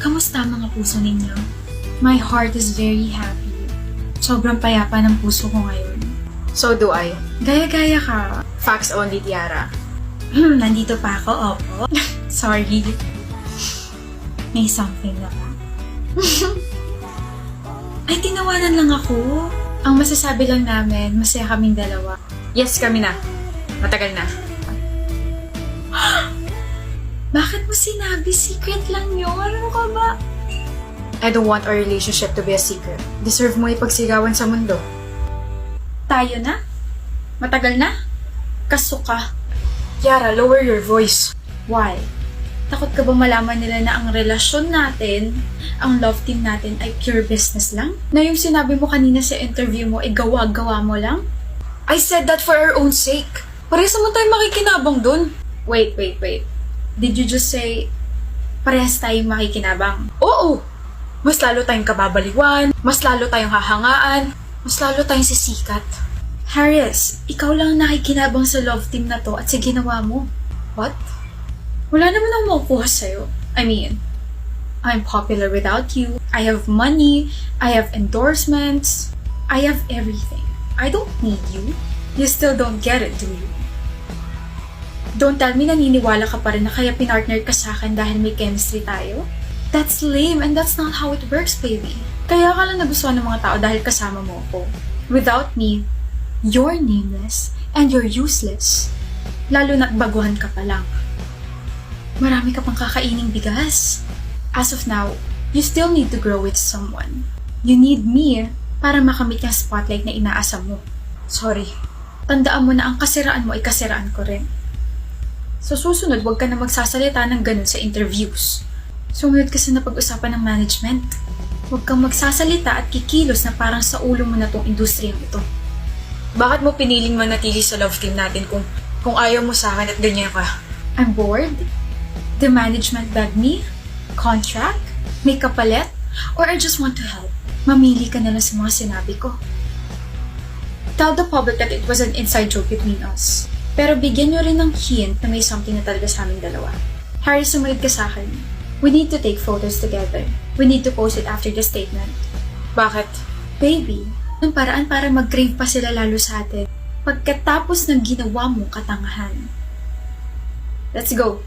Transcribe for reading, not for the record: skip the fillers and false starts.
Kamusta mga puso ninyo? My heart is very happy. Sobrang payapa ng puso ko ngayon. So do I. Gaya-gaya ka. Facts only, Tiara. Nandito pa ako, opo. Sorry. May something na ba? Ay, tinawanan lang ako. Ang masasabi lang namin, masaya kaming dalawa. Yes, kami na. Matagal na. Bakit mo sinabi? Secret lang yun. Ano ka ba? I don't want our relationship to be a secret. Deserve mo ipagsigawan sa mundo. Tayo na? Matagal na? Kasuka. Tiara, lower your voice. Why? Takot ka ba malaman nila na ang relasyon natin, ang love team natin ay pure business lang? Na yung sinabi mo kanina sa interview mo, ay gawa-gawa mo lang? I said that for our own sake. Parehas naman tayo makikinabang dun. Wait. Did you just say, parehas tayong makikinabang? Oo! Mas lalo tayong kababaliwan, mas lalo tayong hahangaan, mas lalo tayong sisikat. Harris, ikaw lang ang nakikinabang sa love team na to at sa ginawa mo. What? Wala naman akong makukuha sa'yo. I mean, I'm popular without you. I have money. I have endorsements. I have everything. I don't need you. You still don't get it, do you? Don't tell me naniniwala ka pa rin na kaya pinartner ka sa akin dahil may chemistry tayo? That's lame and that's not how it works, baby. Kaya ka lang nagustuhan ng mga tao dahil kasama mo ako. Without me, you're nameless and you're useless. Lalo na't baguhan ka pa lang. Marami ka pang kakaining bigas. As of now, you still need to grow with someone. You need me para makamit yung spotlight na inaasam mo. Sorry. Tandaan mo na ang kasiraan mo ay kasiraan ko rin. Sa susunod, huwag ka na magsasalita ng ganun sa interviews. Sumunod ka sa napag-usapan ng management. Huwag kang magsasalita at kikilos na parang sa ulo mo na tong industriyang ito. Bakit mo piniling manatili sa love team natin kung ayaw mo sa akin at ganyan ka? I'm bored. The management begged me? Contract? May kapalit? Or I just want to help? Mamili ka na lang sa mga sinabi ko. Tell the public that it was an inside joke between us. Pero bigyan nyo rin ng hint na may something na talaga sa aming dalawa. Harry, sumunod ka sa akin. We need to take photos together. We need to post it after the statement. Bakit? Baby, ang paraan para mag-crave pa sila lalo sa atin. Pagkatapos ng ginawa mong katangahan. Let's go.